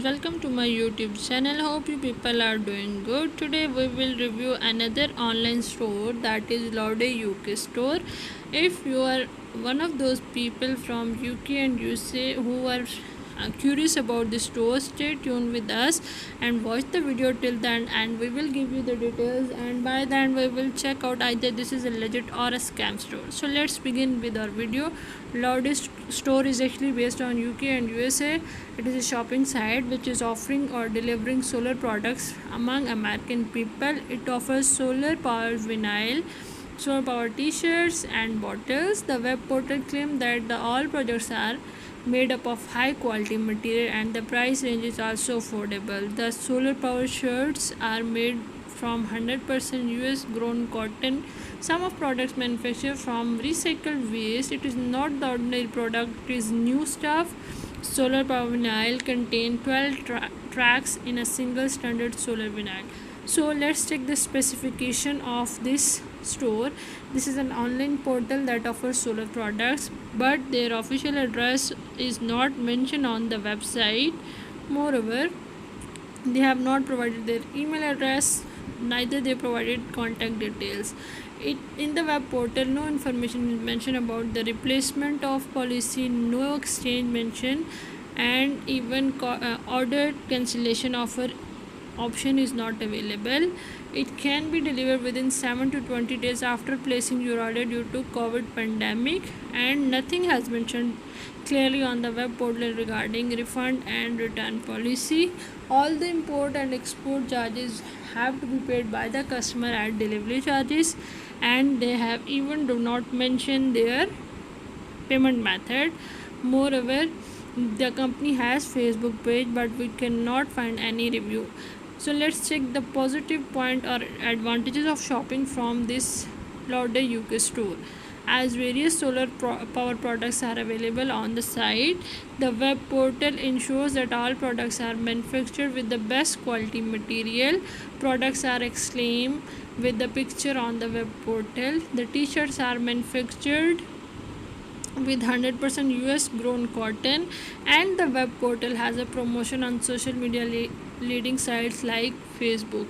and welcome to my YouTube channel. Hope you people are doing good. Today we will review another online store, that is Laude UK store. If you are one of those people from UK and USA who are curious about the store, stay tuned with us and watch the video till the end, and we will give you the details, and by then we will check out either this is a legit or a scam store. So let's begin with our video. Loudest store is actually based on UK and USA. It is a shopping site which is offering or delivering solar products among American people. It offers solar powered vinyl, solar power t-shirts and bottles. The web portal claims that all products are made up of high quality material and the price range is also affordable. The solar power shirts are made from 100% US grown cotton. Some of products manufactured from recycled waste. It is not the ordinary product, it is new stuff. Solar power vinyl contain 12 tracks in a single standard solar vinyl. So let's check the specification of this store. This is an online portal that offers solar products, but their official address is not mentioned on the website. Moreover, they have not provided their email address, neither they provided contact details. In the web portal, no information is mentioned about the replacement of policy, no exchange mentioned, and even order cancellation offer option is not available. It can be delivered within 7 to 20 days after placing your order due to COVID pandemic, and nothing has mentioned clearly on the web portal regarding refund and return policy. All the import and export charges have to be paid by the customer at delivery charges, and they have even do not mention their payment method. Moreover, the company has Facebook page, but we cannot find any review. So let's check the positive point or advantages of shopping from this Laude UK store. As various solar power products are available on the site, the web portal ensures that all products are manufactured with the best quality material. Products are exclaimed with the picture on the web portal. The t-shirts are manufactured with 100% US grown cotton, and the web portal has a promotion on social media leading sites like Facebook.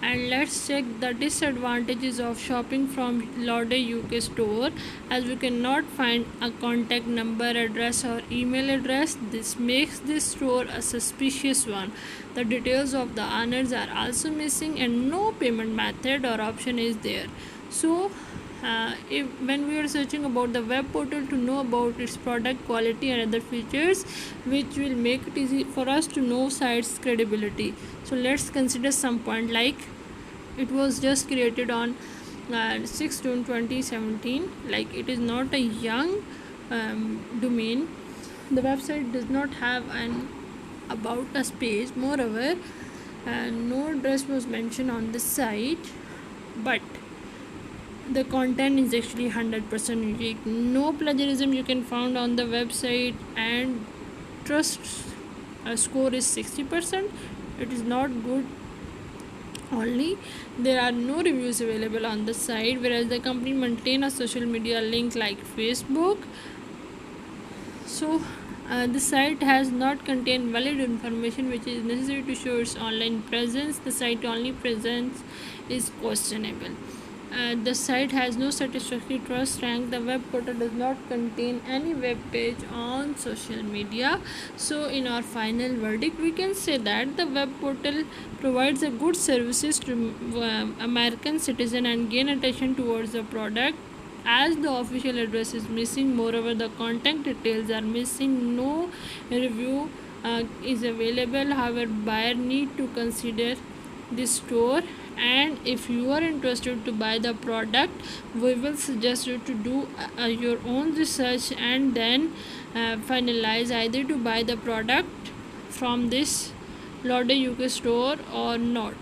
And let's check the disadvantages of shopping from Laude UK store. As we cannot find a contact number, address or email address, this makes this store a suspicious one. The details of the owners are also missing and no payment method or option is there. So when we are searching about the web portal to know about its product quality and other features which will make it easy for us to know site's credibility. So let's consider some point, like it was just created on 6 June 2017. Like it is not a young domain. The website does not have an about us page. Moreover, no address was mentioned on the site, but the content is actually 100% unique. No plagiarism you can find on the website, and trust score is 60%. It is not good. Only there are no reviews available on the site, whereas the company maintain a social media link like Facebook. So the site has not contained valid information which is necessary to show its online presence. The site only presence is questionable. The site has no satisfactory trust rank. The web portal does not contain any web page on social media. So in our final verdict, we can say that the web portal provides a good services to American citizen and gain attention towards the product, as the official address is missing. Moreover, the contact details are missing. No review is available. However, buyer need to consider this store, and if you are interested to buy the product, we will suggest you to do your own research and then finalize either to buy the product from this Laude UK store or not.